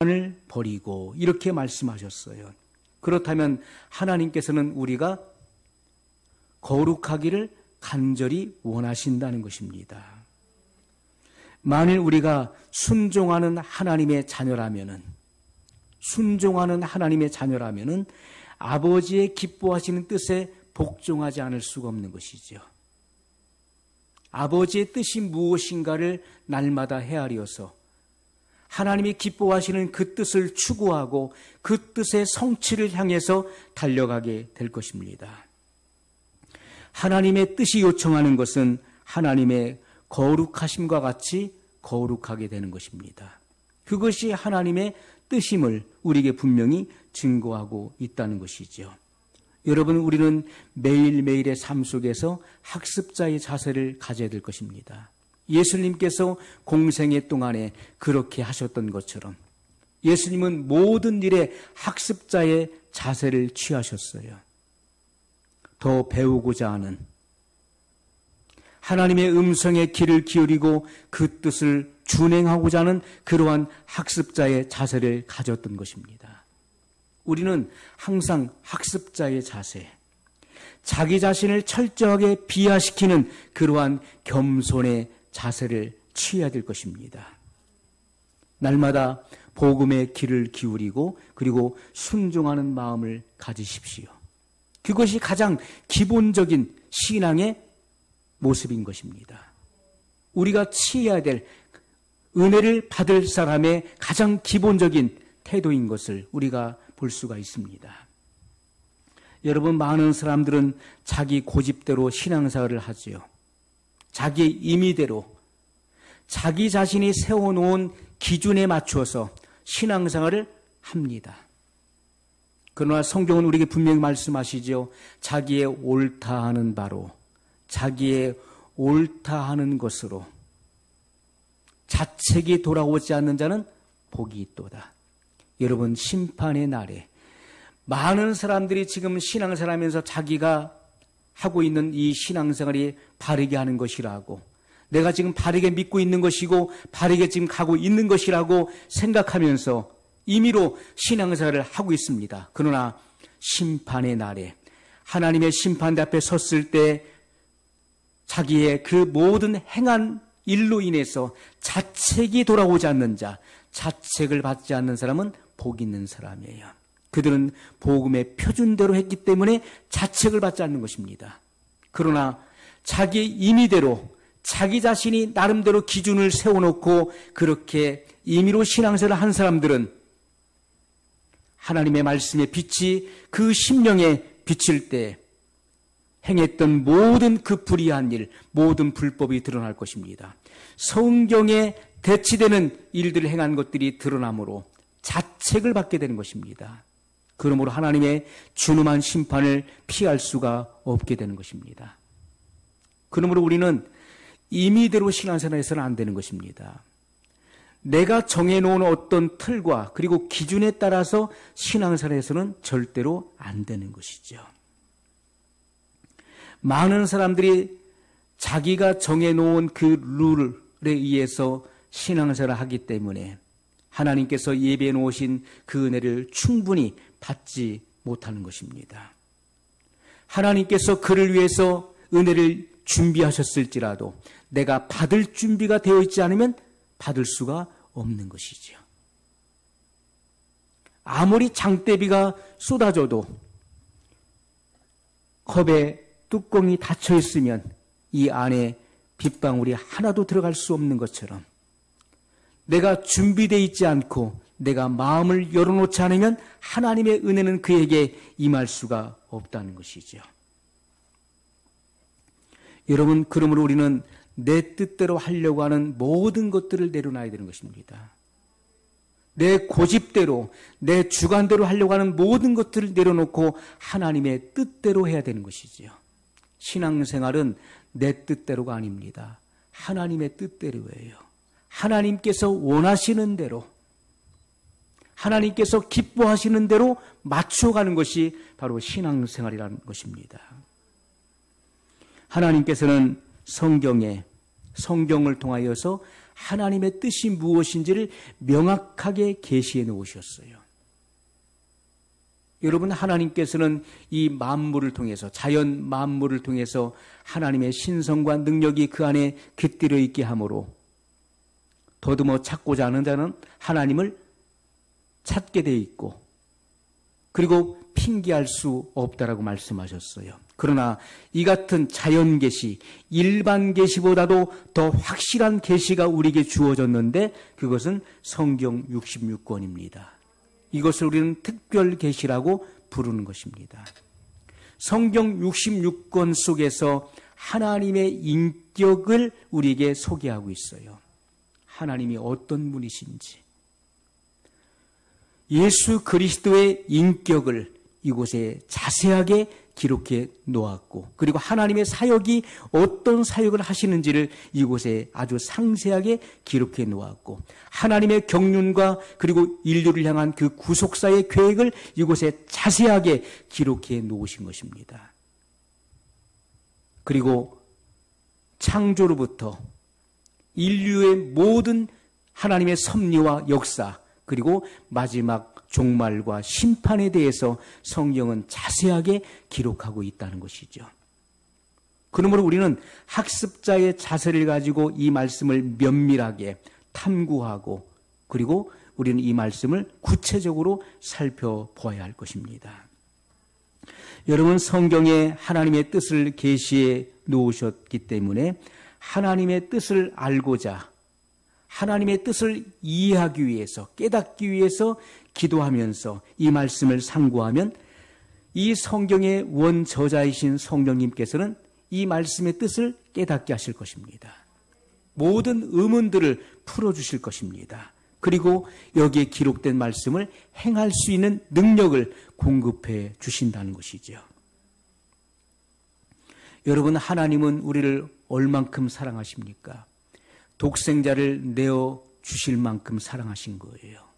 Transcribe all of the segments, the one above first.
을 버리고 이렇게 말씀하셨어요. 그렇다면 하나님께서는 우리가 거룩하기를 간절히 원하신다는 것입니다. 만일 우리가 순종하는 하나님의 자녀라면은 아버지의 기뻐하시는 뜻에 복종하지 않을 수가 없는 것이죠. 아버지의 뜻이 무엇인가를 날마다 헤아려서 하나님이 기뻐하시는 그 뜻을 추구하고 그 뜻의 성취를 향해서 달려가게 될 것입니다. 하나님의 뜻이 요청하는 것은 하나님의 거룩하심과 같이 거룩하게 되는 것입니다. 그것이 하나님의 뜻임을 우리에게 분명히 증거하고 있다는 것이죠. 여러분, 우리는 매일매일의 삶 속에서 학습자의 자세를 가져야 될 것입니다. 예수님께서 공생애 동안에 그렇게 하셨던 것처럼 예수님은 모든 일에 학습자의 자세를 취하셨어요. 더 배우고자 하는, 하나님의 음성에 귀를 기울이고 그 뜻을 준행하고자 하는 그러한 학습자의 자세를 가졌던 것입니다. 우리는 항상 학습자의 자세, 자기 자신을 철저하게 비하시키는 그러한 겸손의 자세를 취해야 될 것입니다. 날마다 복음의 귀를 기울이고 그리고 순종하는 마음을 가지십시오. 그것이 가장 기본적인 신앙의 모습인 것입니다. 우리가 취해야 될 은혜를 받을 사람의 가장 기본적인 태도인 것을 우리가 볼 수가 있습니다. 여러분, 많은 사람들은 자기 고집대로 신앙생활을 하지요. 자기 임의대로 자기 자신이 세워놓은 기준에 맞추어서 신앙생활을 합니다. 그러나 성경은 우리에게 분명히 말씀하시죠. 자기의 옳다 하는 바로, 자기의 옳다 하는 것으로 자책이 돌아오지 않는 자는 복이 있도다. 여러분, 심판의 날에 많은 사람들이 지금 신앙생활하면서 자기가 하고 있는 이 신앙생활이 바르게 하는 것이라고, 내가 지금 바르게 믿고 있는 것이고 바르게 지금 가고 있는 것이라고 생각하면서 임의로 신앙생활을 하고 있습니다. 그러나 심판의 날에 하나님의 심판대 앞에 섰을 때 자기의 그 모든 행한 일로 인해서 자책이 돌아오지 않는 자, 자책을 받지 않는 사람은 복 있는 사람이에요. 그들은 복음의 표준대로 했기 때문에 자책을 받지 않는 것입니다. 그러나 자기 임의대로 자기 자신이 나름대로 기준을 세워놓고 그렇게 임의로 신앙생활을 한 사람들은 하나님의 말씀의 빛이 그 심령에 비칠 때 행했던 모든 그 불의한 일, 모든 불법이 드러날 것입니다. 성경에 대치되는 일들을 행한 것들이 드러나므로 자책을 받게 되는 것입니다. 그러므로 하나님의 준엄한 심판을 피할 수가 없게 되는 것입니다. 그러므로 우리는 임의대로 신앙생활해서는 안 되는 것입니다. 내가 정해놓은 어떤 틀과 그리고 기준에 따라서 신앙생활해서는 절대로 안 되는 것이죠. 많은 사람들이 자기가 정해놓은 그 룰에 의해서 신앙생활을 하기 때문에 하나님께서 예비해 놓으신 그 은혜를 충분히 받지 못하는 것입니다. 하나님께서 그를 위해서 은혜를 준비하셨을지라도 내가 받을 준비가 되어 있지 않으면 받을 수가 없는 것이죠. 아무리 장대비가 쏟아져도 컵에 뚜껑이 닫혀 있으면 이 안에 빗방울이 하나도 들어갈 수 없는 것처럼 내가 준비되어 있지 않고 내가 마음을 열어놓지 않으면 하나님의 은혜는 그에게 임할 수가 없다는 것이죠. 여러분, 그러므로 우리는 내 뜻대로 하려고 하는 모든 것들을 내려놔야 되는 것입니다. 내 고집대로, 내 주관대로 하려고 하는 모든 것들을 내려놓고 하나님의 뜻대로 해야 되는 것이지요. 신앙생활은 내 뜻대로가 아닙니다. 하나님의 뜻대로예요. 하나님께서 원하시는 대로, 하나님께서 기뻐하시는 대로 맞춰가는 것이 바로 신앙생활이라는 것입니다. 하나님께서는 성경을 통하여서 하나님의 뜻이 무엇인지를 명확하게 계시해 놓으셨어요. 여러분, 하나님께서는 이 만물을 통해서, 자연 만물을 통해서 하나님의 신성과 능력이 그 안에 깃들어 있게 하므로 더듬어 찾고자 하는 자는 하나님을 찾게 돼 있고, 그리고 핑계할 수 없다라고 말씀하셨어요. 그러나 이 같은 자연 계시, 일반 계시보다도 더 확실한 계시가 우리에게 주어졌는데 그것은 성경 66권입니다. 이것을 우리는 특별 계시라고 부르는 것입니다. 성경 66권 속에서 하나님의 인격을 우리에게 소개하고 있어요. 하나님이 어떤 분이신지, 예수 그리스도의 인격을 이곳에 자세하게 기록해 놓았고, 그리고 하나님의 사역이 어떤 사역을 하시는지를 이곳에 아주 상세하게 기록해 놓았고, 하나님의 경륜과 그리고 인류를 향한 그 구속사의 계획을 이곳에 자세하게 기록해 놓으신 것입니다. 그리고 창조로부터 인류의 모든 하나님의 섭리와 역사, 그리고 마지막 종말과 심판에 대해서 성경은 자세하게 기록하고 있다는 것이죠. 그러므로 우리는 학습자의 자세를 가지고 이 말씀을 면밀하게 탐구하고, 그리고 우리는 이 말씀을 구체적으로 살펴보아야 할 것입니다. 여러분, 성경에 하나님의 뜻을 계시해 놓으셨기 때문에 하나님의 뜻을 알고자, 하나님의 뜻을 이해하기 위해서, 깨닫기 위해서 기도하면서 이 말씀을 상고하면 이 성경의 원저자이신 성령님께서는 이 말씀의 뜻을 깨닫게 하실 것입니다. 모든 의문들을 풀어주실 것입니다. 그리고 여기에 기록된 말씀을 행할 수 있는 능력을 공급해 주신다는 것이죠. 여러분, 하나님은 우리를 얼만큼 사랑하십니까? 독생자를 내어 주실 만큼 사랑하신 거예요.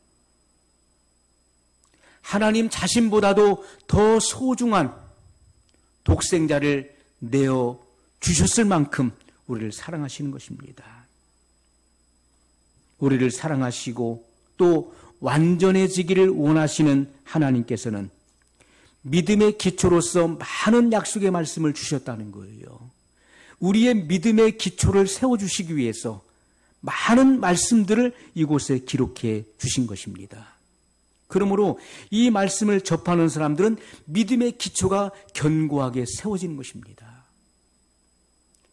하나님 자신보다도 더 소중한 독생자를 내어 주셨을 만큼 우리를 사랑하시는 것입니다. 우리를 사랑하시고 또 완전해지기를 원하시는 하나님께서는 믿음의 기초로서 많은 약속의 말씀을 주셨다는 거예요. 우리의 믿음의 기초를 세워주시기 위해서 많은 말씀들을 이곳에 기록해 주신 것입니다. 그러므로 이 말씀을 접하는 사람들은 믿음의 기초가 견고하게 세워지는 것입니다.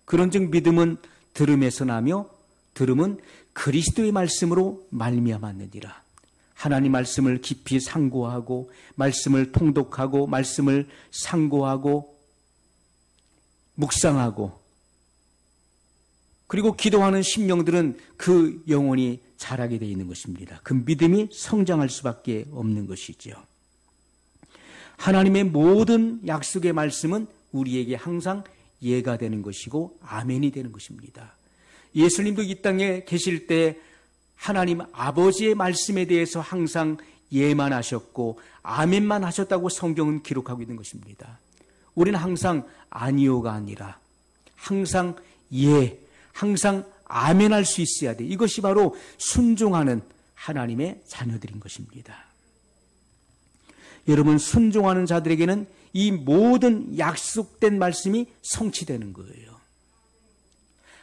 그런즉 믿음은 들음에서 나며 들음은 그리스도의 말씀으로 말미암았느니라. 하나님 말씀을 깊이 상고하고, 말씀을 통독하고, 말씀을 상고하고, 묵상하고, 그리고 기도하는 심령들은 그 영혼이 자라게 되어 있는 것입니다. 그 믿음이 성장할 수밖에 없는 것이죠. 하나님의 모든 약속의 말씀은 우리에게 항상 예가 되는 것이고 아멘이 되는 것입니다. 예수님도 이 땅에 계실 때 하나님 아버지의 말씀에 대해서 항상 예만 하셨고 아멘만 하셨다고 성경은 기록하고 있는 것입니다. 우리는 항상 아니오가 아니라 항상 예, 항상 아멘할 수 있어야 돼. 이것이 바로 순종하는 하나님의 자녀들인 것입니다. 여러분, 순종하는 자들에게는 이 모든 약속된 말씀이 성취되는 거예요.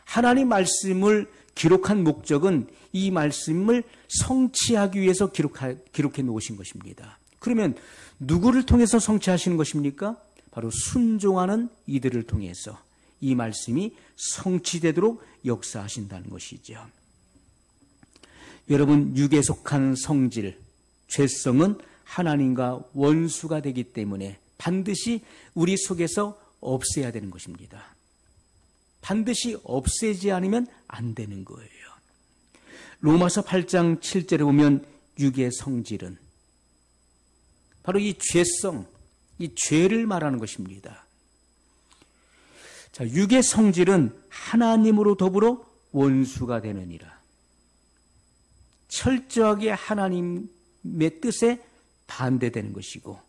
하나님 말씀을 기록한 목적은 이 말씀을 성취하기 위해서 기록해 놓으신 것입니다. 그러면 누구를 통해서 성취하시는 것입니까? 바로 순종하는 이들을 통해서 이 말씀이 성취되도록 역사하신다는 것이죠. 여러분, 육에 속한 성질, 죄성은 하나님과 원수가 되기 때문에 반드시 우리 속에서 없애야 되는 것입니다. 반드시 없애지 않으면 안 되는 거예요. 로마서 8장 7절에 보면 육의 성질은 바로 이 죄성, 이 죄를 말하는 것입니다. 자, 육의 성질은 하나님으로 더불어 원수가 되느니라. 철저하게 하나님의 뜻에 반대되는 것이고,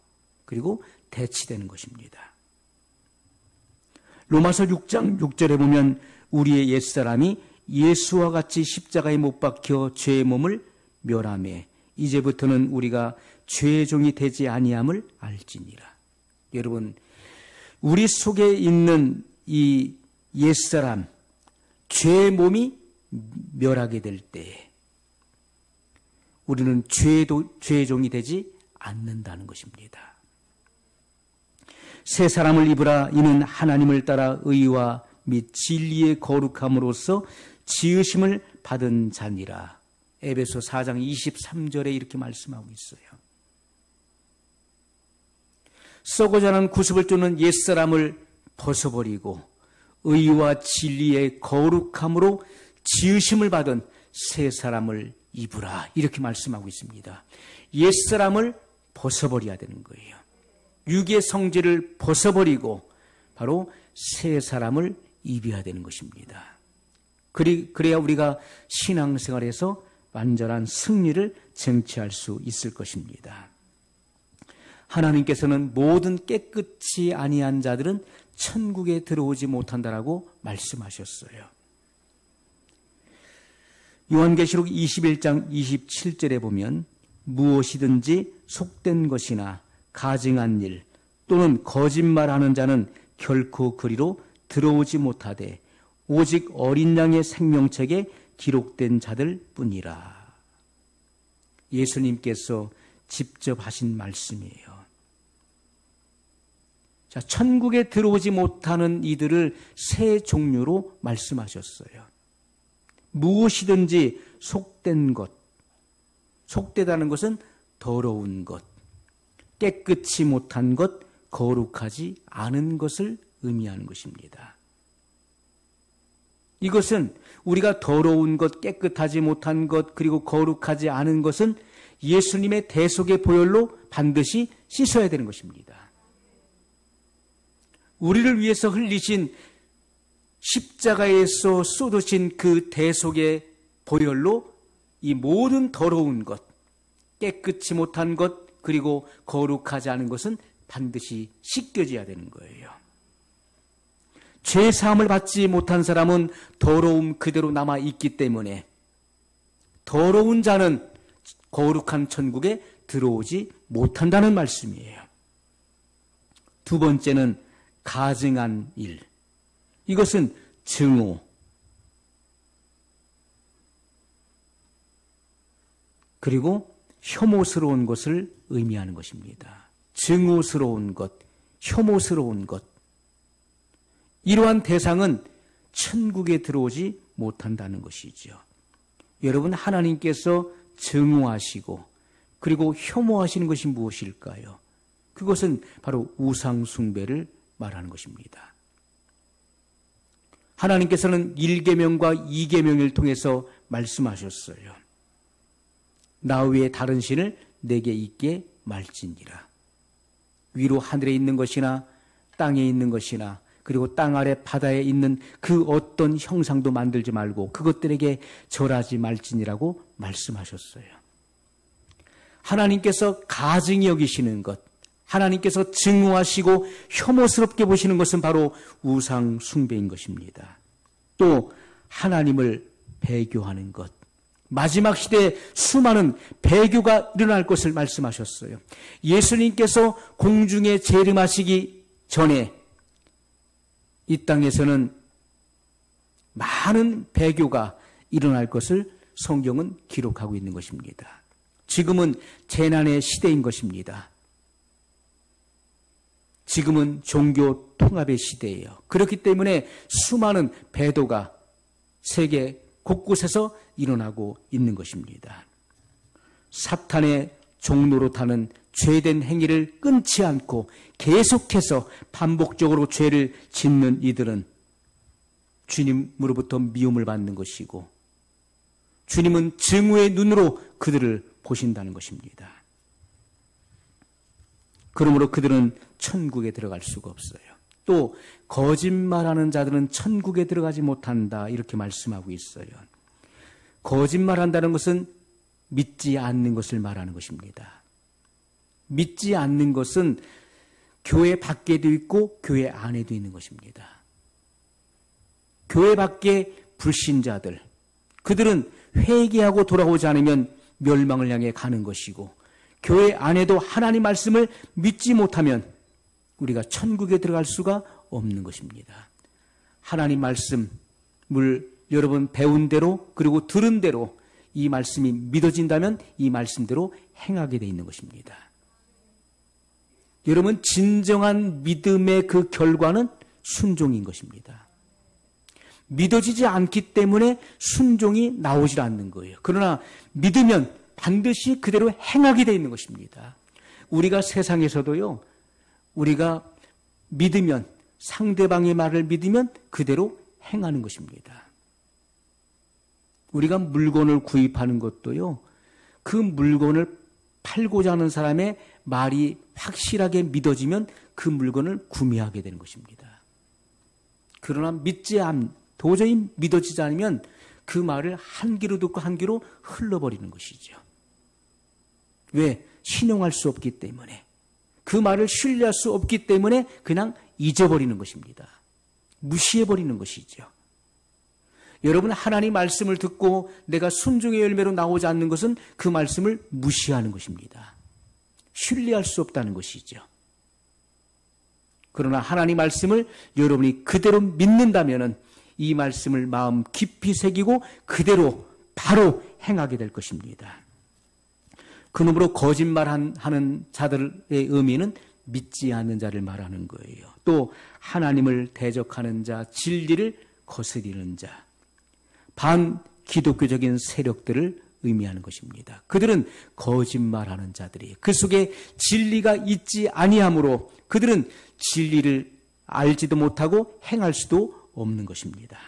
그리고 대치되는 것입니다. 로마서 6장 6절에 보면 우리의 옛사람이 예수와 같이 십자가에 못 박혀 죄의 몸을 멸하매 이제부터는 우리가 죄의 종이 되지 아니함을 알지니라. 여러분, 우리 속에 있는 이 옛사람, 죄의 몸이 멸하게 될 때 우리는 죄의 종이 되지 않는다는 것입니다. 새 사람을 입으라. 이는 하나님을 따라 의와 및 진리의 거룩함으로써 지으심을 받은 자니라. 에베소 4장 23절에 이렇게 말씀하고 있어요. 썩어자는 구습을 쫓는 옛사람을 벗어버리고 의와 진리의 거룩함으로 지으심을 받은 새 사람을 입으라. 이렇게 말씀하고 있습니다. 옛사람을 벗어버려야 되는 거예요. 육의 성질을 벗어버리고 바로 새 사람을 입어야 되는 것입니다. 그래야 우리가 신앙생활에서 완전한 승리를 쟁취할 수 있을 것입니다. 하나님께서는 모든 깨끗이 아니한 자들은 천국에 들어오지 못한다라고 말씀하셨어요. 요한계시록 21장 27절에 보면 무엇이든지 속된 것이나 가증한 일 또는 거짓말하는 자는 결코 그리로 들어오지 못하되 오직 어린 양의 생명책에 기록된 자들 뿐이라. 예수님께서 직접 하신 말씀이에요. 자, 천국에 들어오지 못하는 이들을 세 종류로 말씀하셨어요. 무엇이든지 속된 것, 속되다는 것은 더러운 것, 깨끗이 못한 것, 거룩하지 않은 것을 의미하는 것입니다. 이것은 우리가 더러운 것, 깨끗하지 못한 것, 그리고 거룩하지 않은 것은 예수님의 대속의 보혈로 반드시 씻어야 되는 것입니다. 우리를 위해서 흘리신 십자가에서 쏟으신 그 대속의 보혈로 이 모든 더러운 것, 깨끗이 못한 것, 그리고 거룩하지 않은 것은 반드시 씻겨져야 되는 거예요. 죄 사함을 받지 못한 사람은 더러움 그대로 남아 있기 때문에 더러운 자는 거룩한 천국에 들어오지 못한다는 말씀이에요. 두 번째는 가증한 일. 이것은 증오. 그리고 혐오스러운 것을 의미하는 것입니다. 증오스러운 것, 혐오스러운 것. 이러한 대상은 천국에 들어오지 못한다는 것이죠. 여러분, 하나님께서 증오하시고 그리고 혐오하시는 것이 무엇일까요? 그것은 바로 우상 숭배를 말하는 것입니다. 하나님께서는 1계명과 2계명을 통해서 말씀하셨어요. 나 외에 다른 신을 내게 있게 말지니라. 위로 하늘에 있는 것이나 땅에 있는 것이나 그리고 땅 아래 바다에 있는 그 어떤 형상도 만들지 말고 그것들에게 절하지 말지니라고 말씀하셨어요. 하나님께서 가증히 여기시는 것, 하나님께서 증오하시고 혐오스럽게 보시는 것은 바로 우상 숭배인 것입니다. 또 하나님을 배교하는 것, 마지막 시대에 수많은 배교가 일어날 것을 말씀하셨어요. 예수님께서 공중에 재림하시기 전에 이 땅에서는 많은 배교가 일어날 것을 성경은 기록하고 있는 것입니다. 지금은 재난의 시대인 것입니다. 지금은 종교 통합의 시대예요. 그렇기 때문에 수많은 배도가 세계 곳곳에서 일어나고 있는 것입니다. 사탄의 종로로 타는 죄된 행위를 끊지 않고 계속해서 반복적으로 죄를 짓는 이들은 주님으로부터 미움을 받는 것이고 주님은 증오의 눈으로 그들을 보신다는 것입니다. 그러므로 그들은 천국에 들어갈 수가 없어요. 또 거짓말하는 자들은 천국에 들어가지 못한다 이렇게 말씀하고 있어요. 거짓말한다는 것은 믿지 않는 것을 말하는 것입니다. 믿지 않는 것은 교회 밖에도 있고 교회 안에도 있는 것입니다. 교회 밖에 불신자들, 그들은 회개하고 돌아오지 않으면 멸망을 향해 가는 것이고, 교회 안에도 하나님 말씀을 믿지 못하면 우리가 천국에 들어갈 수가 없는 것입니다. 하나님 말씀을 여러분 배운 대로 그리고 들은 대로 이 말씀이 믿어진다면 이 말씀대로 행하게 돼 있는 것입니다. 여러분, 진정한 믿음의 그 결과는 순종인 것입니다. 믿어지지 않기 때문에 순종이 나오질 않는 거예요. 그러나 믿으면 반드시 그대로 행하게 돼 있는 것입니다. 우리가 세상에서도요, 우리가 믿으면, 상대방의 말을 믿으면 그대로 행하는 것입니다. 우리가 물건을 구입하는 것도요, 그 물건을 팔고자 하는 사람의 말이 확실하게 믿어지면 그 물건을 구매하게 되는 것입니다. 그러나 도저히 믿어지지 않으면 그 말을 한 귀로 듣고 한 귀로 흘러버리는 것이죠. 왜? 신용할 수 없기 때문에. 그 말을 신뢰할 수 없기 때문에 그냥 잊어버리는 것입니다. 무시해버리는 것이죠. 여러분, 하나님 말씀을 듣고 내가 순종의 열매로 나오지 않는 것은 그 말씀을 무시하는 것입니다. 신뢰할 수 없다는 것이죠. 그러나 하나님 말씀을 여러분이 그대로 믿는다면 이 말씀을 마음 깊이 새기고 그대로 바로 행하게 될 것입니다. 그러므로 거짓말하는 자들의 의미는 믿지 않는 자를 말하는 거예요. 또 하나님을 대적하는 자, 진리를 거스리는 자, 반기독교적인 세력들을 의미하는 것입니다. 그들은 거짓말하는 자들이에요. 그 속에 진리가 있지 아니하므로 그들은 진리를 알지도 못하고 행할 수도 없는 것입니다.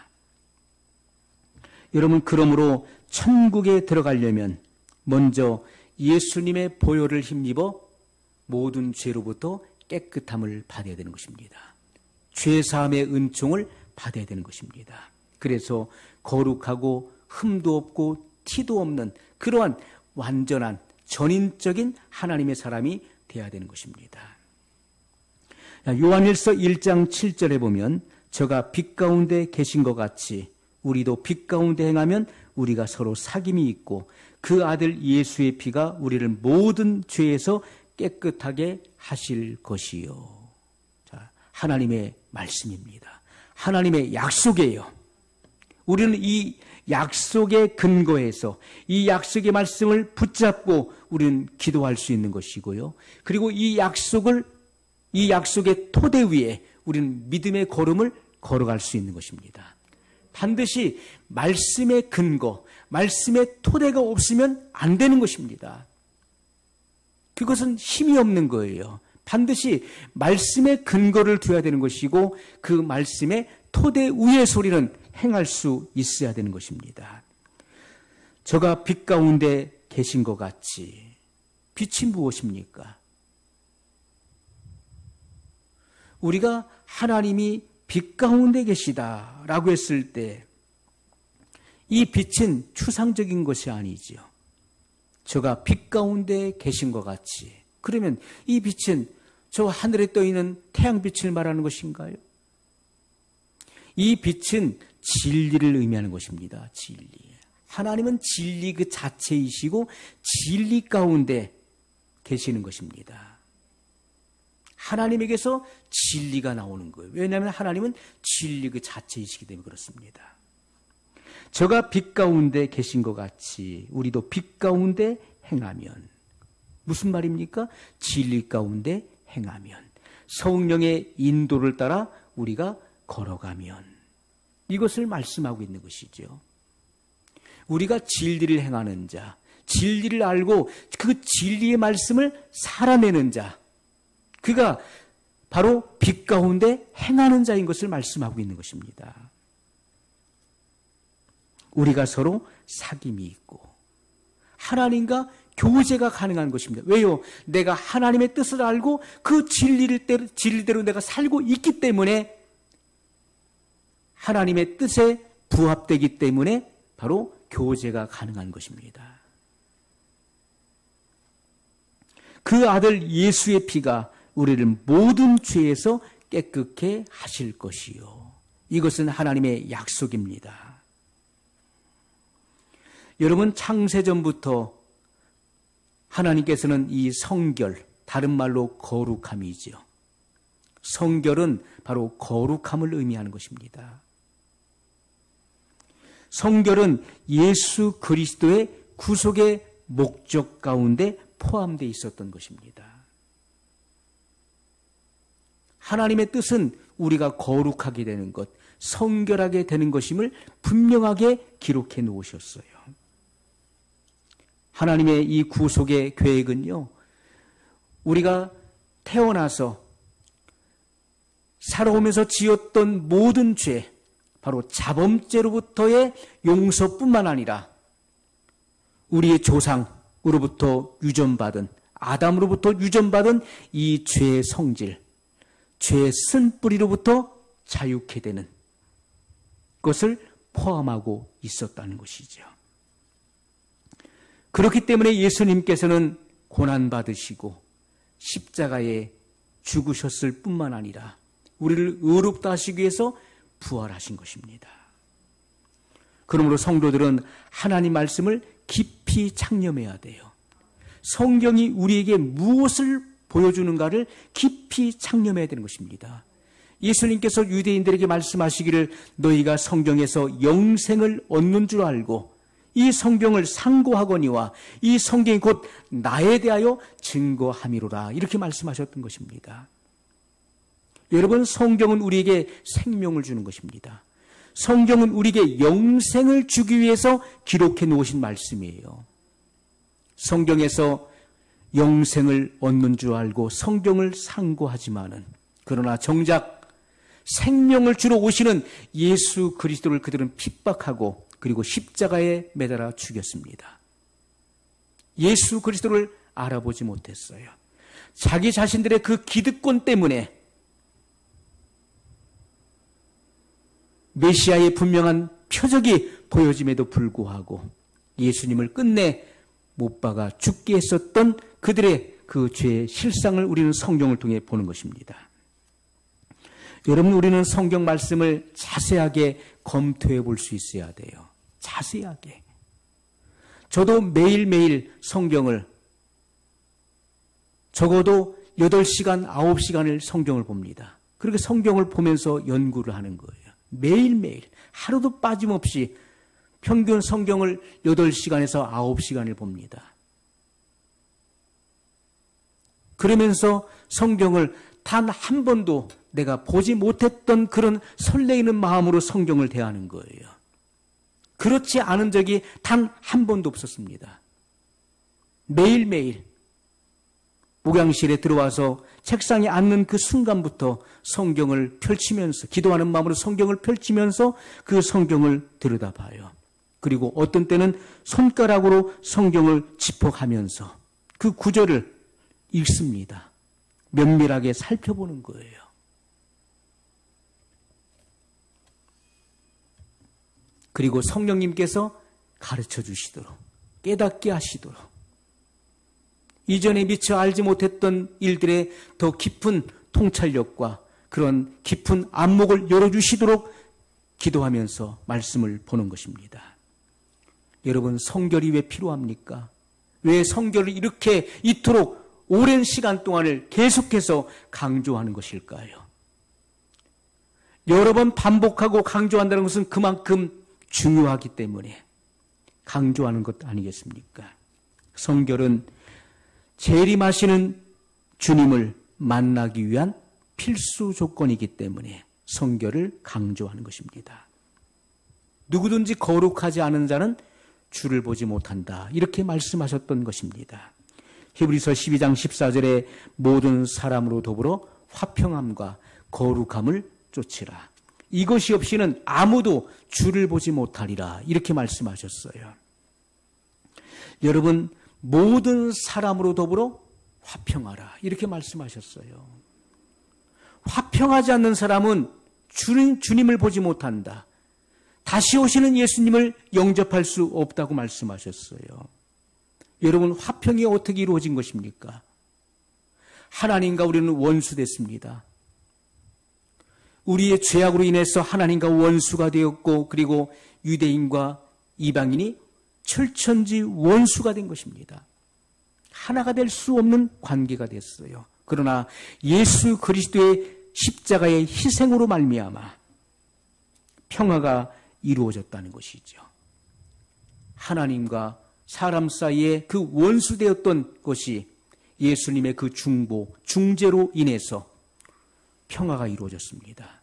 여러분, 그러므로 천국에 들어가려면 먼저 예수님의 보혈을 힘입어 모든 죄로부터 깨끗함을 받아야 되는 것입니다. 죄사함의 은총을 받아야 되는 것입니다. 그래서 거룩하고 흠도 없고 티도 없는 그러한 완전한 전인적인 하나님의 사람이 되어야 되는 것입니다. 요한일서 1장 7절에 보면 저가 빛 가운데 계신 것 같이 우리도 빛 가운데 행하면 우리가 서로 사귐이 있고 그 아들 예수의 피가 우리를 모든 죄에서 깨끗하게 하실 것이요. 자, 하나님의 말씀입니다. 하나님의 약속이에요. 우리는 이 약속의 근거에서 이 약속의 말씀을 붙잡고 우리는 기도할 수 있는 것이고요. 그리고 이 약속의 토대 위에 우리는 믿음의 걸음을 걸어갈 수 있는 것입니다. 반드시 말씀의 근거, 말씀의 토대가 없으면 안 되는 것입니다. 그것은 힘이 없는 거예요. 반드시 말씀의 근거를 두어야 되는 것이고 그 말씀의 토대 위의 소리는 행할 수 있어야 되는 것입니다. 저가 빛 가운데 계신 것 같이. 빛이 무엇입니까? 우리가 하나님이 빛 가운데 계시다라고 했을 때 이 빛은 추상적인 것이 아니죠. 저가 빛 가운데 계신 것 같이. 그러면 이 빛은 저 하늘에 떠 있는 태양빛을 말하는 것인가요? 이 빛은 진리를 의미하는 것입니다. 진리. 하나님은 진리 그 자체이시고 진리 가운데 계시는 것입니다. 하나님에게서 진리가 나오는 거예요. 왜냐하면 하나님은 진리 그 자체이시기 때문에 그렇습니다. 저가 빛 가운데 계신 것 같이 우리도 빛 가운데 행하면. 무슨 말입니까? 진리 가운데 행하면. 성령의 인도를 따라 우리가 걸어가면. 이것을 말씀하고 있는 것이죠. 우리가 진리를 행하는 자, 진리를 알고 그 진리의 말씀을 살아내는 자, 그가 바로 빛 가운데 행하는 자인 것을 말씀하고 있는 것입니다. 우리가 서로 사귐이 있고 하나님과 교제가 가능한 것입니다. 왜요? 내가 하나님의 뜻을 알고 그 진리대로 내가 살고 있기 때문에 하나님의 뜻에 부합되기 때문에 바로 교제가 가능한 것입니다. 그 아들 예수의 피가 우리를 모든 죄에서 깨끗게 하실 것이요. 이것은 하나님의 약속입니다. 여러분, 창세전부터 하나님께서는 이 성결, 다른 말로 거룩함이지요. 성결은 바로 거룩함을 의미하는 것입니다. 성결은 예수 그리스도의 구속의 목적 가운데 포함되어 있었던 것입니다. 하나님의 뜻은 우리가 거룩하게 되는 것, 성결하게 되는 것임을 분명하게 기록해 놓으셨어요. 하나님의 이 구속의 계획은요, 우리가 태어나서 살아오면서 지었던 모든 죄, 바로 자범죄로부터의 용서뿐만 아니라 우리의 조상으로부터 유전받은, 아담으로부터 유전받은 이 죄의 성질, 죄의 쓴뿌리로부터 자유케 되는 것을 포함하고 있었다는 것이죠. 그렇기 때문에 예수님께서는 고난받으시고 십자가에 죽으셨을 뿐만 아니라 우리를 의롭다 하시기 위해서 부활하신 것입니다. 그러므로 성도들은 하나님 말씀을 깊이 창념해야 돼요. 성경이 우리에게 무엇을 보여주는가를 깊이 창념해야 되는 것입니다. 예수님께서 유대인들에게 말씀하시기를 너희가 성경에서 영생을 얻는 줄 알고 이 성경을 상고하거니와 이 성경이 곧 나에 대하여 증거함이로라, 이렇게 말씀하셨던 것입니다. 여러분, 성경은 우리에게 생명을 주는 것입니다. 성경은 우리에게 영생을 주기 위해서 기록해 놓으신 말씀이에요. 성경에서 영생을 얻는 줄 알고 성경을 상고하지만은, 그러나 정작 생명을 주러 오시는 예수 그리스도를 그들은 핍박하고 그리고 십자가에 매달아 죽였습니다. 예수 그리스도를 알아보지 못했어요. 자기 자신들의 그 기득권 때문에 메시아의 분명한 표적이 보여짐에도 불구하고 예수님을 끝내 못 박아 죽게 했었던 그들의 그 죄의 실상을 우리는 성경을 통해 보는 것입니다. 여러분, 우리는 성경 말씀을 자세하게 검토해 볼 수 있어야 돼요. 자세하게. 저도 매일매일 성경을, 적어도 8시간, 9시간을 성경을 봅니다. 그렇게 성경을 보면서 연구를 하는 거예요. 매일매일, 하루도 빠짐없이 평균 성경을 8시간에서 9시간을 봅니다. 그러면서 성경을 단 한 번도 내가 보지 못했던 그런 설레이는 마음으로 성경을 대하는 거예요. 그렇지 않은 적이 단 한 번도 없었습니다. 매일매일 목양실에 들어와서 책상에 앉는 그 순간부터 성경을 펼치면서, 기도하는 마음으로 성경을 펼치면서 그 성경을 들여다봐요. 그리고 어떤 때는 손가락으로 성경을 짚어가면서 그 구절을 읽습니다. 면밀하게 살펴보는 거예요. 그리고 성령님께서 가르쳐 주시도록, 깨닫게 하시도록, 이전에 미처 알지 못했던 일들의 더 깊은 통찰력과 그런 깊은 안목을 열어주시도록 기도하면서 말씀을 보는 것입니다. 여러분, 성결이 왜 필요합니까? 왜 성결을 이렇게 이토록 오랜 시간 동안을 계속해서 강조하는 것일까요? 여러 번 반복하고 강조한다는 것은 그만큼 중요하기 때문에 강조하는 것 아니겠습니까? 성결은 재림하시는 주님을 만나기 위한 필수 조건이기 때문에 성결을 강조하는 것입니다. 누구든지 거룩하지 않은 자는 주를 보지 못한다, 이렇게 말씀하셨던 것입니다. 히브리서 12장 14절에 모든 사람으로 더불어 화평함과 거룩함을 쫓으라. 이것이 없이는 아무도 주를 보지 못하리라, 이렇게 말씀하셨어요. 여러분, 모든 사람으로 더불어 화평하라, 이렇게 말씀하셨어요. 화평하지 않는 사람은 주님을 보지 못한다. 다시 오시는 예수님을 영접할 수 없다고 말씀하셨어요. 여러분, 화평이 어떻게 이루어진 것입니까? 하나님과 우리는 원수됐습니다. 우리의 죄악으로 인해서 하나님과 원수가 되었고, 그리고 유대인과 이방인이 철천지 원수가 된 것입니다. 하나가 될 수 없는 관계가 됐어요. 그러나 예수 그리스도의 십자가의 희생으로 말미암아 평화가 이루어졌다는 것이죠. 하나님과 사람 사이에 그 원수되었던 것이 예수님의 그 중보, 중재로 인해서 평화가 이루어졌습니다.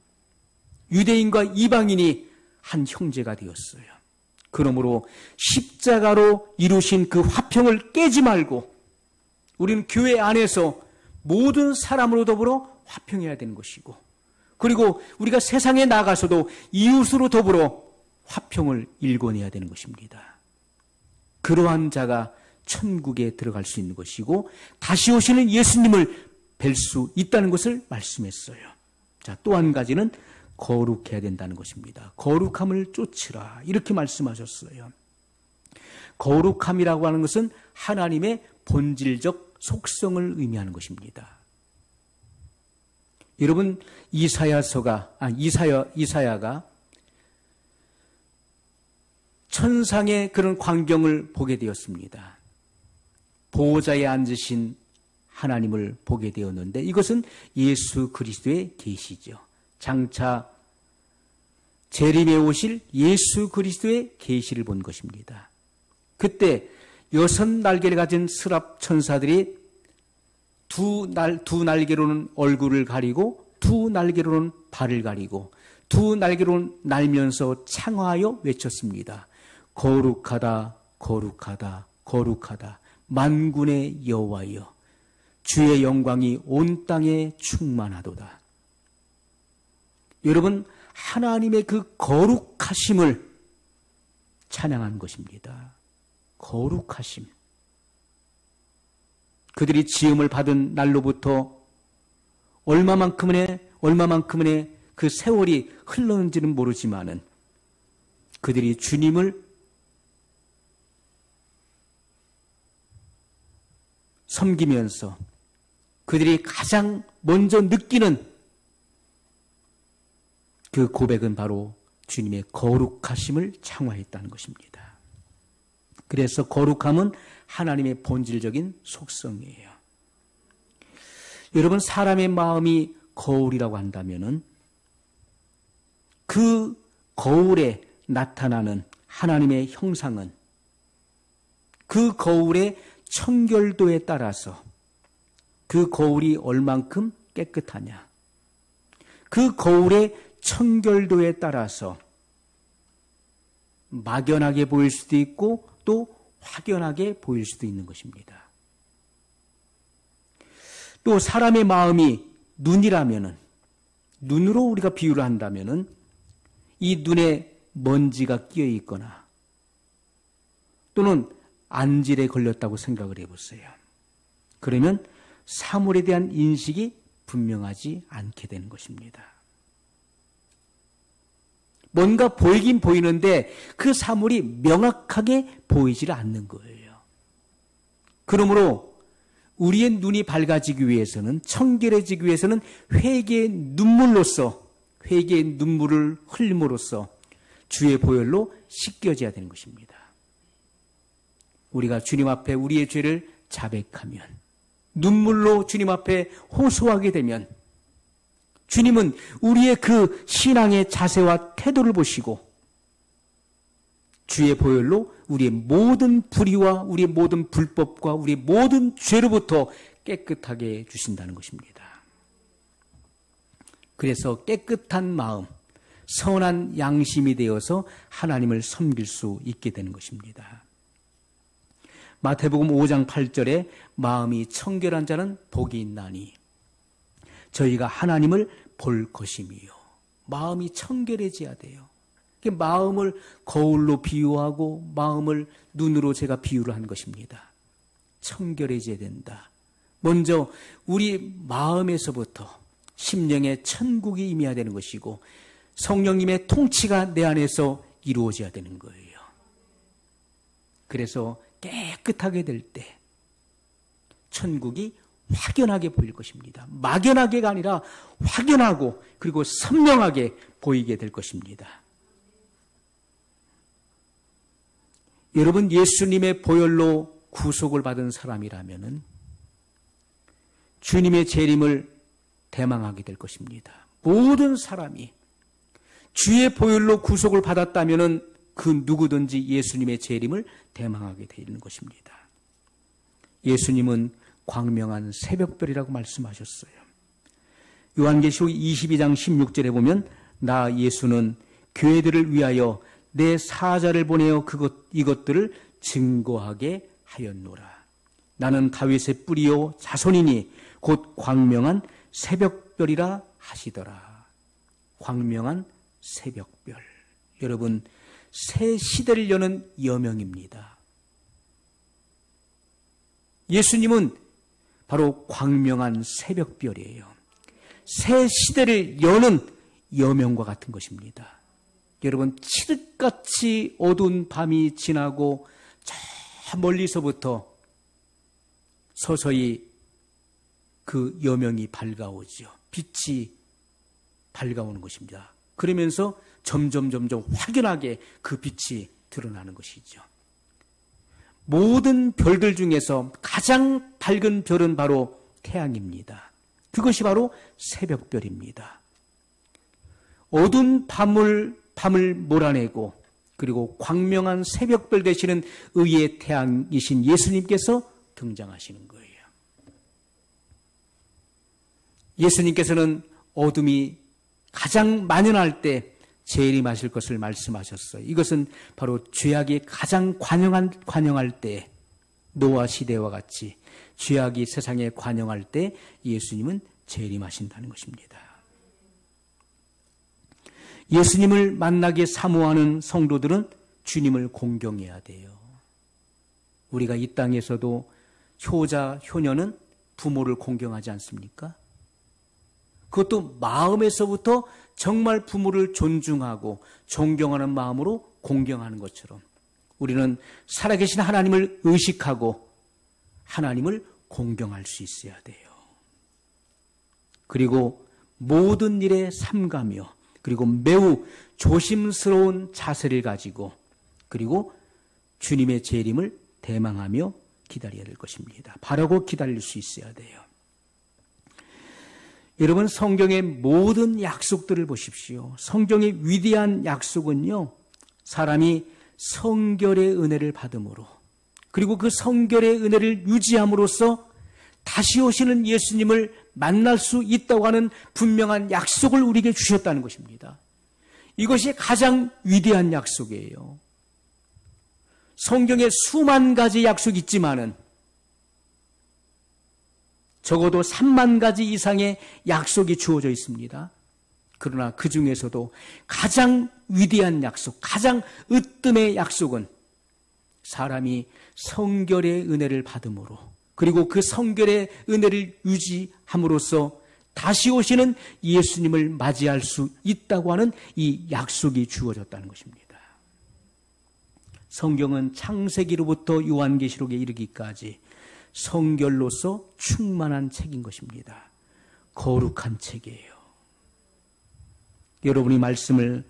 유대인과 이방인이 한 형제가 되었어요. 그러므로 십자가로 이루신 그 화평을 깨지 말고 우리는 교회 안에서 모든 사람으로 더불어 화평해야 되는 것이고, 그리고 우리가 세상에 나가서도 이웃으로 더불어 화평을 일궈내야 되는 것입니다. 그러한 자가 천국에 들어갈 수 있는 것이고 다시 오시는 예수님을 뵐 수 있다는 것을 말씀했어요. 자, 또 한 가지는 거룩해야 된다는 것입니다. 거룩함을 쫓으라 이렇게 말씀하셨어요. 거룩함이라고 하는 것은 하나님의 본질적 속성을 의미하는 것입니다. 여러분, 이사야가 천상의 그런 광경을 보게 되었습니다. 보호자에 앉으신 하나님을 보게 되었는데 이것은 예수 그리스도의 계시죠. 장차 재림에 오실 예수 그리스도의 계시를 본 것입니다. 그때 6날개를 가진 스랍 천사들이 두 날개로는 얼굴을 가리고 두 날개로는 발을 가리고 두 날개로는 날면서 창화하여 외쳤습니다. 거룩하다, 거룩하다, 거룩하다. 만군의 여호와여, 주의 영광이 온 땅에 충만하도다. 여러분, 하나님의 그 거룩하심을 찬양한 것입니다. 거룩하심. 그들이 지음을 받은 날로부터 얼마만큼의 그 세월이 흘렀는지는 모르지만은 그들이 주님을 섬기면서 그들이 가장 먼저 느끼는 그 고백은 바로 주님의 거룩하심을 창화했다는 것입니다. 그래서 거룩함은 하나님의 본질적인 속성이에요. 여러분, 사람의 마음이 거울이라고 한다면은 그 거울에 나타나는 하나님의 형상은 그 거울의 청결도에 따라서 그 거울이 얼만큼 깨끗하냐, 그 거울의 청결도에 따라서 막연하게 보일 수도 있고 또 확연하게 보일 수도 있는 것입니다. 또 사람의 마음이 눈이라면은, 눈으로 우리가 비유를 한다면은 이 눈에 먼지가 끼어 있거나 또는 안질에 걸렸다고 생각을 해보세요. 그러면 사물에 대한 인식이 분명하지 않게 되는 것입니다. 뭔가 보이긴 보이는데 그 사물이 명확하게 보이질 않는 거예요. 그러므로 우리의 눈이 밝아지기 위해서는, 청결해지기 위해서는 회개의 눈물로서, 회개의 눈물을 흘림으로써 주의 보혈로 씻겨져야 되는 것입니다. 우리가 주님 앞에 우리의 죄를 자백하면, 눈물로 주님 앞에 호소하게 되면 주님은 우리의 그 신앙의 자세와 태도를 보시고 주의 보혈로 우리의 모든 불의와 우리의 모든 불법과 우리의 모든 죄로부터 깨끗하게 해주신다는 것입니다. 그래서 깨끗한 마음, 선한 양심이 되어서 하나님을 섬길 수 있게 되는 것입니다. 마태복음 5장 8절에 마음이 청결한 자는 복이 있나니 저희가 하나님을 볼 것임이요. 마음이 청결해져야 돼요. 마음을 거울로 비유하고 마음을 눈으로 제가 비유를 한 것입니다. 청결해져야 된다. 먼저 우리 마음에서부터 심령의 천국이 임해야 되는 것이고 성령님의 통치가 내 안에서 이루어져야 되는 거예요. 그래서 깨끗하게 될 때 천국이 확연하게 보일 것입니다. 막연하게가 아니라 확연하고 그리고 선명하게 보이게 될 것입니다. 여러분, 예수님의 보혈로 구속을 받은 사람이라면은 주님의 재림을 대망하게 될 것입니다. 모든 사람이 주의 보혈로 구속을 받았다면은 그 누구든지 예수님의 재림을 대망하게 되는 것입니다. 예수님은 광명한 새벽별이라고 말씀하셨어요. 요한계시록 22장 16절에 보면 나 예수는 교회들을 위하여 내 사자를 보내어 이것들을 증거하게 하였노라. 나는 다윗의 뿌리요 자손이니 곧 광명한 새벽별이라 하시더라. 광명한 새벽별. 여러분, 새 시대를 여는 여명입니다. 예수님은 바로 광명한 새벽별이에요. 새 시대를 여는 여명과 같은 것입니다. 여러분, 칠흑같이 어두운 밤이 지나고 저 멀리서부터 서서히 그 여명이 밝아오죠. 빛이 밝아오는 것입니다. 그러면서 점점 확연하게 그 빛이 드러나는 것이죠. 모든 별들 중에서 가장 밝은 별은 바로 태양입니다. 그것이 바로 새벽별입니다. 어두운 밤을 몰아내고 그리고 광명한 새벽별 되시는 의의 태양이신 예수님께서 등장하시는 거예요. 예수님께서는 어둠이 가장 만연할 때 재림하실 것을 말씀하셨어요. 이것은 바로 죄악이 가장 관영할 때, 노아 시대와 같이 죄악이 세상에 관영할 때 예수님은 재림하신다는 것입니다. 예수님을 만나기 사모하는 성도들은 주님을 공경해야 돼요. 우리가 이 땅에서도 효자, 효녀는 부모를 공경하지 않습니까? 그것도 마음에서부터 정말 부모를 존중하고 존경하는 마음으로 공경하는 것처럼 우리는 살아계신 하나님을 의식하고 하나님을 공경할 수 있어야 돼요. 그리고 모든 일에 삼가며 그리고 매우 조심스러운 자세를 가지고 그리고 주님의 재림을 대망하며 기다려야 될 것입니다. 바라고 기다릴 수 있어야 돼요. 여러분, 성경의 모든 약속들을 보십시오. 성경의 위대한 약속은요, 사람이 성결의 은혜를 받음으로 그리고 그 성결의 은혜를 유지함으로써 다시 오시는 예수님을 만날 수 있다고 하는 분명한 약속을 우리에게 주셨다는 것입니다. 이것이 가장 위대한 약속이에요. 성경에 수만 가지 약속이 있지만은 적어도 3만 가지 이상의 약속이 주어져 있습니다. 그러나 그 중에서도 가장 위대한 약속, 가장 으뜸의 약속은 사람이 성결의 은혜를 받음으로 그리고 그 성결의 은혜를 유지함으로써 다시 오시는 예수님을 맞이할 수 있다고 하는 이 약속이 주어졌다는 것입니다. 성경은 창세기로부터 요한계시록에 이르기까지 성결로서 충만한 책인 것입니다. 거룩한 책이에요. 여러분이 말씀을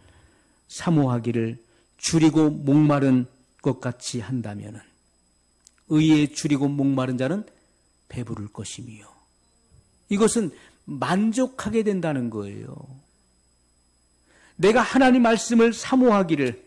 사모하기를 줄이고 목마른 것 같이 한다면 의에 줄이고 목마른 자는 배부를 것이며 이것은 만족하게 된다는 거예요. 내가 하나님 말씀을 사모하기를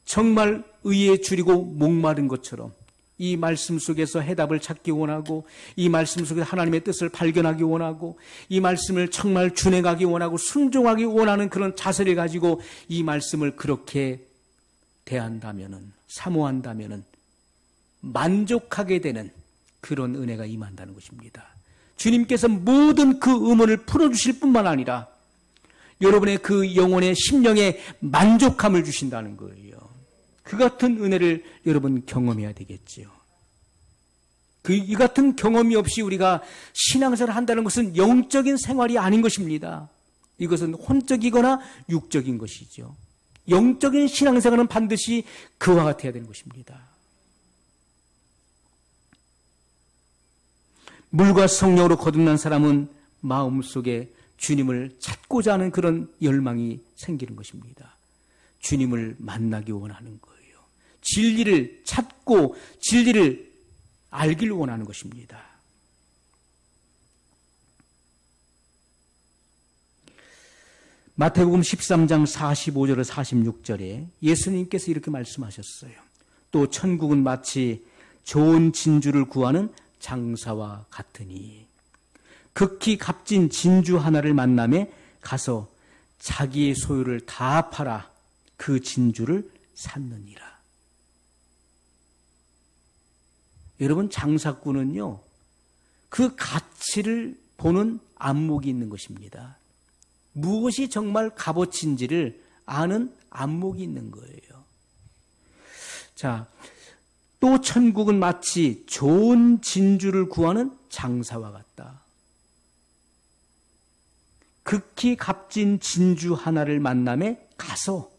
정말 의에 줄이고 목마른 것처럼 이 말씀 속에서 해답을 찾기 원하고 이 말씀 속에서 하나님의 뜻을 발견하기 원하고 이 말씀을 정말 준행하기 원하고 순종하기 원하는 그런 자세를 가지고 이 말씀을 그렇게 대한다면은 사모한다면은 만족하게 되는 그런 은혜가 임한다는 것입니다. 주님께서 모든 그 의문을 풀어주실 뿐만 아니라 여러분의 그 영혼의 심령에 만족함을 주신다는 거예요. 그 같은 은혜를 여러분 경험해야 되겠지요. 이 같은 경험이 없이 우리가 신앙생활을 한다는 것은 영적인 생활이 아닌 것입니다. 이것은 혼적이거나 육적인 것이죠. 영적인 신앙생활은 반드시 그와 같아야 되는 것입니다. 물과 성령으로 거듭난 사람은 마음속에 주님을 찾고자 하는 그런 열망이 생기는 것입니다. 주님을 만나기 원하는 거예요. 진리를 찾고 진리를 알기를 원하는 것입니다. 마태복음 13장 45절에 46절에 예수님께서 이렇게 말씀하셨어요. 또 천국은 마치 좋은 진주를 구하는 장사와 같으니 극히 값진 진주 하나를 만남에 가서 자기의 소유를 다 팔아 그 진주를 샀느니라. 여러분, 장사꾼은요, 그 가치를 보는 안목이 있는 것입니다. 무엇이 정말 값어치인지를 아는 안목이 있는 거예요. 자, 또 천국은 마치 좋은 진주를 구하는 장사와 같다. 극히 값진 진주 하나를 만남에 가서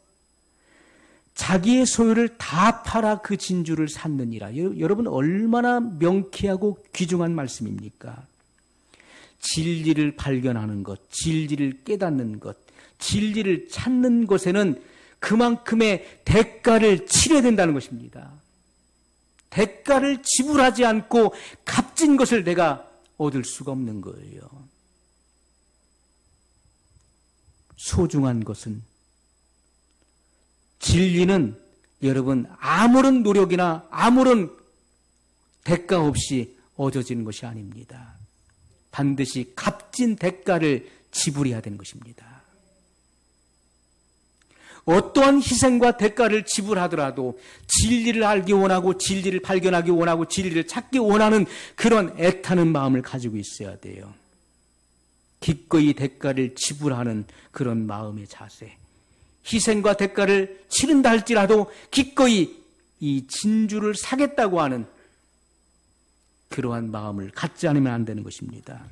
자기의 소유를 다 팔아 그 진주를 샀느니라. 여러분, 얼마나 명쾌하고 귀중한 말씀입니까? 진리를 발견하는 것, 진리를 깨닫는 것, 진리를 찾는 것에는 그만큼의 대가를 치러야 된다는 것입니다. 대가를 지불하지 않고 값진 것을 내가 얻을 수가 없는 거예요. 소중한 것은, 진리는 여러분 아무런 노력이나 아무런 대가 없이 얻어지는 것이 아닙니다. 반드시 값진 대가를 지불해야 되는 것입니다. 어떠한 희생과 대가를 지불하더라도 진리를 알기 원하고 진리를 발견하기 원하고 진리를 찾기 원하는 그런 애타는 마음을 가지고 있어야 돼요. 기꺼이 대가를 지불하는 그런 마음의 자세. 희생과 대가를 치른다 할지라도 기꺼이 이 진주를 사겠다고 하는 그러한 마음을 갖지 않으면 안 되는 것입니다.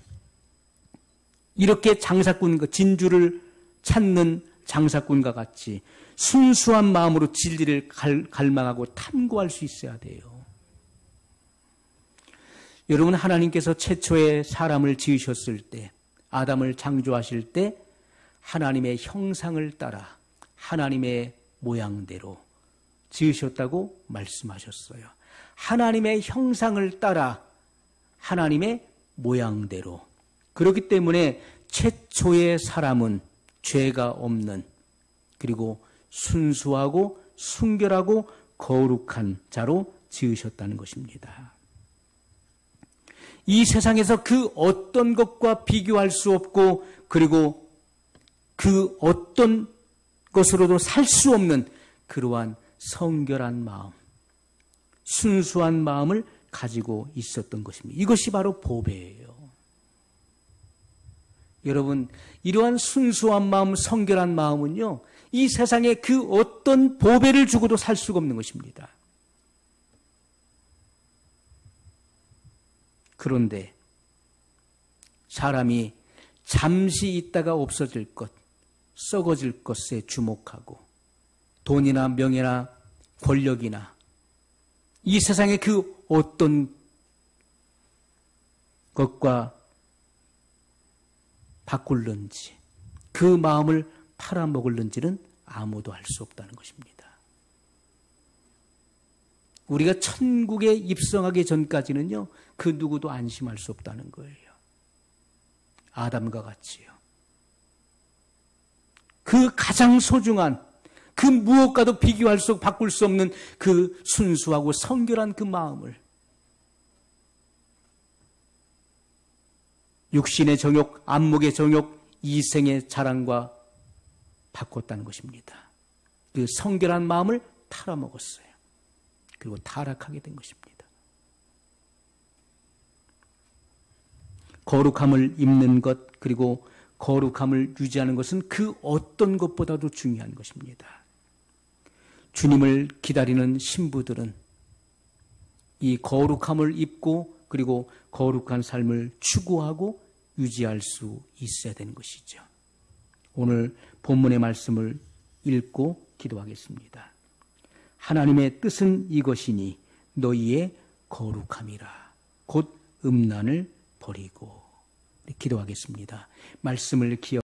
이렇게 장사꾼, 진주를 찾는 장사꾼과 같이 순수한 마음으로 진리를 갈망하고 탐구할 수 있어야 돼요. 여러분, 하나님께서 최초에 사람을 지으셨을 때, 아담을 창조하실 때 하나님의 형상을 따라 하나님의 모양대로 지으셨다고 말씀하셨어요. 하나님의 형상을 따라 하나님의 모양대로. 그렇기 때문에 최초의 사람은 죄가 없는, 그리고 순수하고 순결하고 거룩한 자로 지으셨다는 것입니다. 이 세상에서 그 어떤 것과 비교할 수 없고, 그리고 그 어떤 것으로도 살 수 없는 그러한 성결한 마음, 순수한 마음을 가지고 있었던 것입니다. 이것이 바로 보배예요. 여러분, 이러한 순수한 마음, 성결한 마음은요, 이 세상에 그 어떤 보배를 주고도 살 수가 없는 것입니다. 그런데 사람이 잠시 있다가 없어질 것, 썩어질 것에 주목하고 돈이나 명예나 권력이나 이 세상의 그 어떤 것과 바꿀는지, 그 마음을 팔아먹을는지는 아무도 알 수 없다는 것입니다. 우리가 천국에 입성하기 전까지는요, 그 누구도 안심할 수 없다는 거예요. 아담과 같이요. 그 가장 소중한, 그 무엇과도 비교할 수, 바꿀 수 없는 그 순수하고 성결한 그 마음을 육신의 정욕, 안목의 정욕, 이생의 자랑과 바꿨다는 것입니다. 그 성결한 마음을 팔아먹었어요. 그리고 타락하게 된 것입니다. 거룩함을 입는 것, 그리고 거룩함을 유지하는 것은 그 어떤 것보다도 중요한 것입니다. 주님을 기다리는 신부들은 이 거룩함을 입고, 그리고 거룩한 삶을 추구하고 유지할 수 있어야 되는 것이죠. 오늘 본문의 말씀을 읽고 기도하겠습니다. 하나님의 뜻은 이것이니 너희의 거룩함이라. 곧 음란을 버리고. 기도하겠습니다. 말씀을 기억